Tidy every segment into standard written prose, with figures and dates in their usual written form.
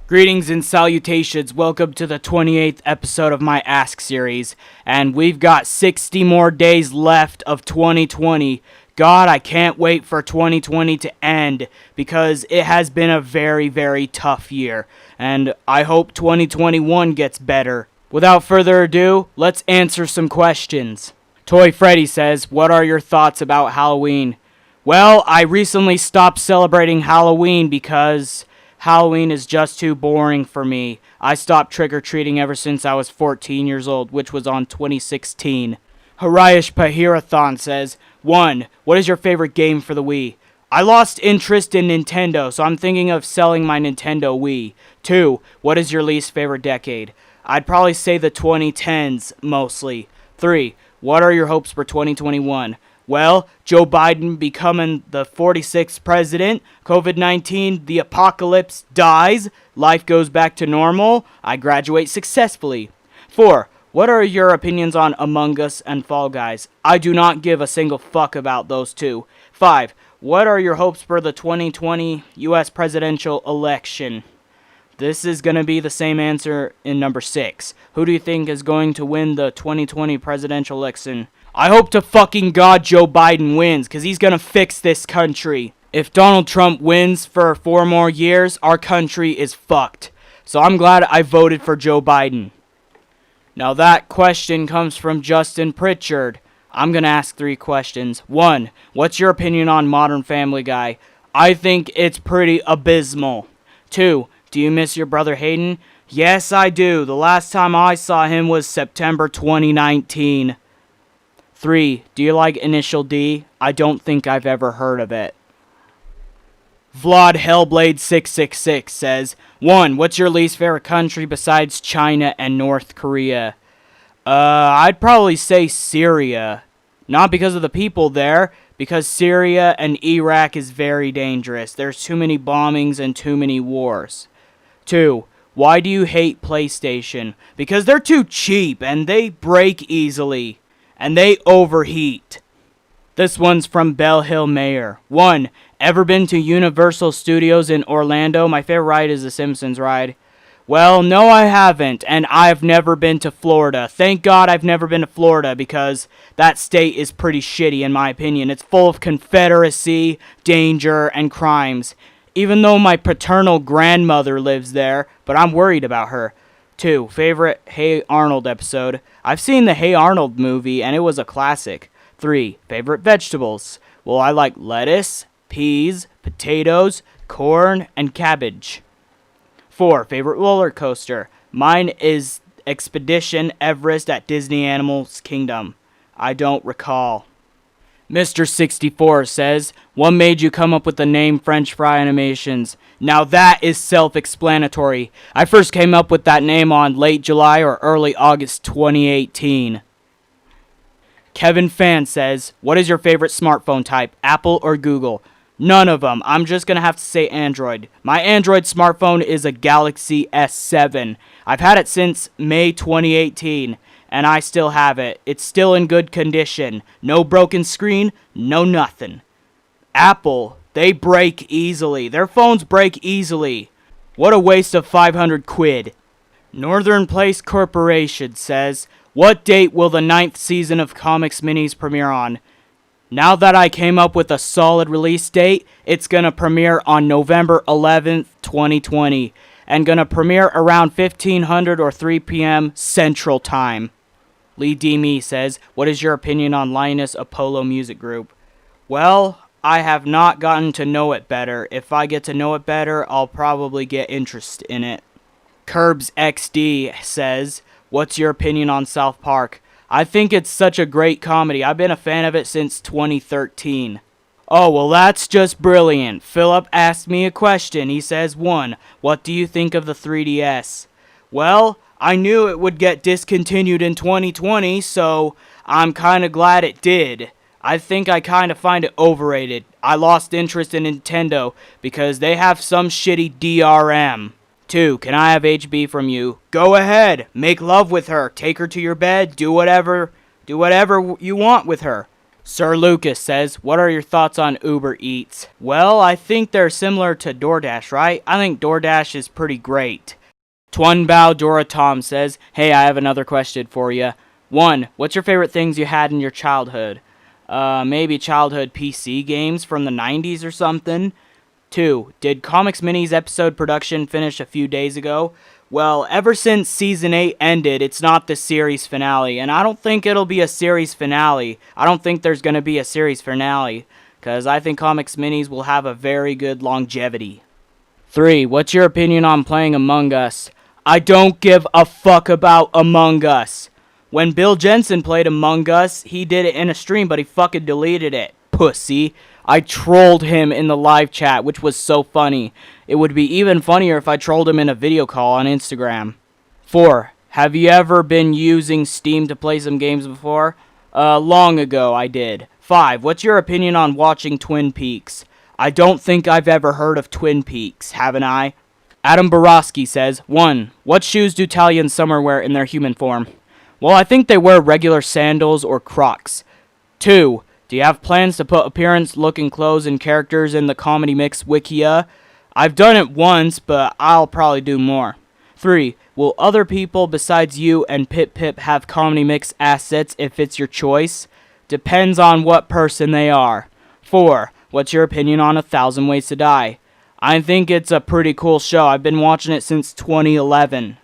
Greetings and salutations. Welcome to the 28th episode of my Ask series. And we've got 60 more days left of 2020. God, I can't wait for 2020 to end because it has been a very, very tough year. And I hope 2021 gets better. Without further ado, let's answer some questions. Toy Freddy says, what are your thoughts about Halloween? Well, I recently stopped celebrating Halloween because Halloween is just too boring for me. I stopped trick-or-treating ever since I was 14 years old, which was on 2016. Harayesh Pahirathon says, 1. What is your favorite game for the Wii? I lost interest in Nintendo, so I'm thinking of selling my Nintendo Wii. 2. What is your least favorite decade? I'd probably say the 2010s, mostly. 3. What are your hopes for 2021? Well, Joe Biden becoming the 46th president, COVID-19, the apocalypse dies, life goes back to normal, I graduate successfully. 4. What are your opinions on Among Us and Fall Guys? I do not give a single fuck about those two. 5. What are your hopes for the 2020 U.S. presidential election? This is going to be the same answer in number 6. Who do you think is going to win the 2020 presidential election? I hope to fucking God Joe Biden wins, because he's going to fix this country. If Donald Trump wins for 4 more years, our country is fucked. So I'm glad I voted for Joe Biden. Now that question comes from Justin Pritchard. I'm going to ask 3 questions. 1. What's your opinion on Modern Family Guy? I think it's pretty abysmal. 2. Do you miss your brother Hayden? Yes, I do. The last time I saw him was September 2019. 3. Do you like Initial D? I don't think I've ever heard of it. Vlad Hellblade 666 says, 1. What's your least favorite country besides China and North Korea? I'd probably say Syria. Not because of the people there, because Syria and Iraq is very dangerous. There's too many bombings and too many wars. 2. Why do you hate PlayStation? Because they're too cheap and they break easily. And they overheat. This one's from Bell Hill Mayor. 1. Ever been to Universal Studios in Orlando? My favorite ride is the Simpsons ride. Well, no I haven't, and I've never been to Florida. Thank God I've never been to Florida, because that state is pretty shitty in my opinion. It's full of Confederacy, danger, and crimes. Even though my paternal grandmother lives there, but I'm worried about her. 2. Favorite Hey Arnold episode? I've seen the Hey Arnold movie, and it was a classic. 3. Favorite vegetables? Well, I like lettuce, peas, potatoes, corn, and cabbage. 4. Favorite roller coaster? Mine is Expedition Everest at Disney Animals Kingdom. I don't recall. Mr. 64 says, what made you come up with the name French Fry Animations? Now that is self-explanatory. I first came up with that name on late July or early August 2018. Kevin Fan says, what is your favorite smartphone type, Apple or Google? None of them. I'm just going to have to say Android. My Android smartphone is a Galaxy S7. I've had it since May 2018. And I still have it. It's still in good condition. No broken screen, no nothing. Apple, they break easily. Their phones break easily. What a waste of 500 quid. Northern Place Corporation says, what date will the 9th season of Comics Minis premiere on? Now that I came up with a solid release date, it's gonna premiere on November 11th, 2020. And gonna premiere around 1500 or 3 p.m. Central Time. LeeDMe says, what is your opinion on Linus Apollo Music Group? Well, I have not gotten to know it better. If I get to know it better, I'll probably get interest in it. Curbs XD says, what's your opinion on South Park? I think it's such a great comedy. I've been a fan of it since 2013. Oh, well that's just brilliant. Philip asked me a question. He says, 1. What do you think of the 3DS? Well, I knew it would get discontinued in 2020, so I'm kind of glad it did. I think I kind of find it overrated. I lost interest in Nintendo because they have some shitty DRM. 2. Can I have HB from you? Go ahead. Make love with her. Take her to your bed. Do whatever you want with her. Sir Lucas says, what are your thoughts on Uber Eats? Well, I think they're similar to DoorDash, right? I think DoorDash is pretty great. Twunbao Dora Tom says, hey, I have another question for you. 1. What's your favorite things you had in your childhood? Maybe childhood PC games from the 90s or something. 2. Did Comics Minis episode production finish a few days ago? Well, ever since Season 8 ended, it's not the series finale, and I don't think it'll be a series finale. I don't think there's going to be a series finale, because I think Comics Minis will have a very good longevity. 3. What's your opinion on playing Among Us? I don't give a fuck about Among Us. When Bill Jensen played Among Us, he did it in a stream, but he fucking deleted it. Pussy. I trolled him in the live chat, which was so funny. It would be even funnier if I trolled him in a video call on Instagram. 4. Have you ever been using Steam to play some games before? Long ago I did. 5. What's your opinion on watching Twin Peaks? I don't think I've ever heard of Twin Peaks, haven't I? Adam Borowski says, 1. What shoes do Italians summer wear in their human form? Well, I think they wear regular sandals or Crocs. 2. Do you have plans to put appearance-looking clothes and characters in the Comedy Mix Wikia? I've done it once, but I'll probably do more. 3. Will other people besides you and Pip Pip have Comedy Mix assets if it's your choice? Depends on what person they are. 4. What's your opinion on 1,000 Ways to Die? I think it's a pretty cool show. I've been watching it since 2011.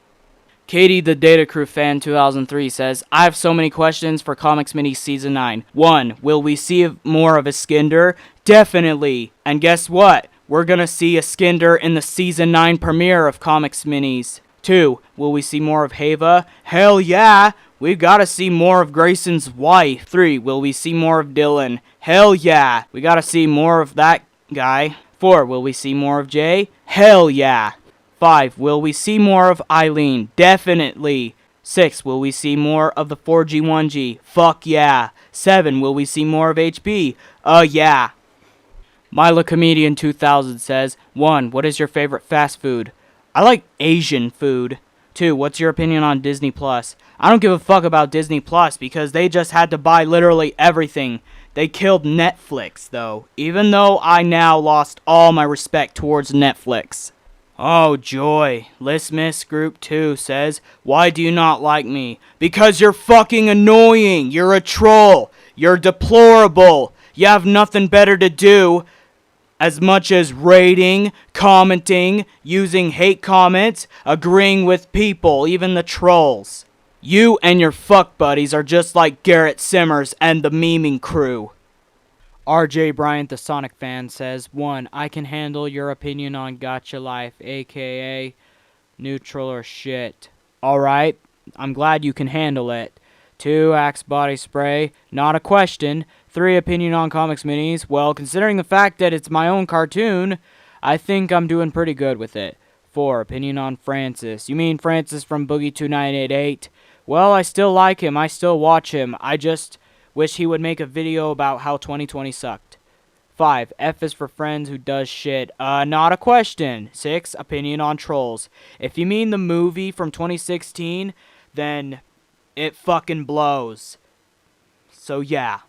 Katie the Data Crew Fan 2003 says, I have so many questions for Comics Mini Season 9. 1. Will we see more of Iskender? Definitely. And guess what? We're gonna see Iskender in the Season 9 premiere of Comics Minis. 2. Will we see more of Heva? Hell yeah! We've gotta see more of Grayson's wife. 3. Will we see more of Dylan? Hell yeah! We gotta see more of that guy. 4. Will we see more of Jay? Hell yeah! 5. Will we see more of Eileen? Definitely. 6. Will we see more of the 4G1G? Fuck yeah. 7. Will we see more of HB? Yeah. Mila Comedian 2000 says, 1. What is your favorite fast food? I like Asian food. 2. What's your opinion on Disney Plus? I don't give a fuck about Disney Plus because they just had to buy literally everything. They killed Netflix, though, even though I now lost all my respect towards Netflix. Oh, joy. Listmiss Group 2 says, why do you not like me? Because you're fucking annoying. You're a troll. You're deplorable. You have nothing better to do as much as rating, commenting, using hate comments, agreeing with people, even the trolls. You and your fuck buddies are just like Garrett Simmers and the memeing crew. RJ Bryant, the Sonic fan, says, 1. I can handle your opinion on Gotcha Life, aka neutral or shit. Alright, I'm glad you can handle it. 2. Axe Body Spray, not a question. 3. Opinion on Comics Minis, well, considering the fact that it's my own cartoon, I think I'm doing pretty good with it. 4. Opinion on Francis, you mean Francis from Boogie 2988? Well, I still like him, I still watch him, I just wish he would make a video about how 2020 sucked. 5. F is for friends who does shit. Not a question. 6. Opinion on Trolls. If you mean the movie from 2016, then it fucking blows. So yeah.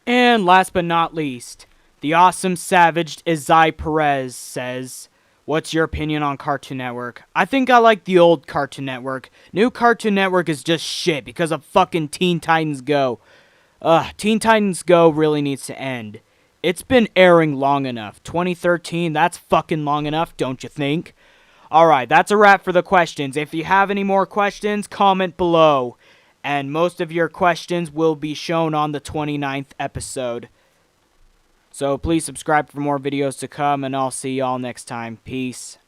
And last but not least, the awesome savaged Izai Perez says, what's your opinion on Cartoon Network? I think I like the old Cartoon Network. New Cartoon Network is just shit because of fucking Teen Titans Go. Teen Titans Go really needs to end. It's been airing long enough. 2013, that's fucking long enough, don't you think? Alright, that's a wrap for the questions. If you have any more questions, comment below. And most of your questions will be shown on the 29th episode. So please subscribe for more videos to come, and I'll see y'all next time. Peace.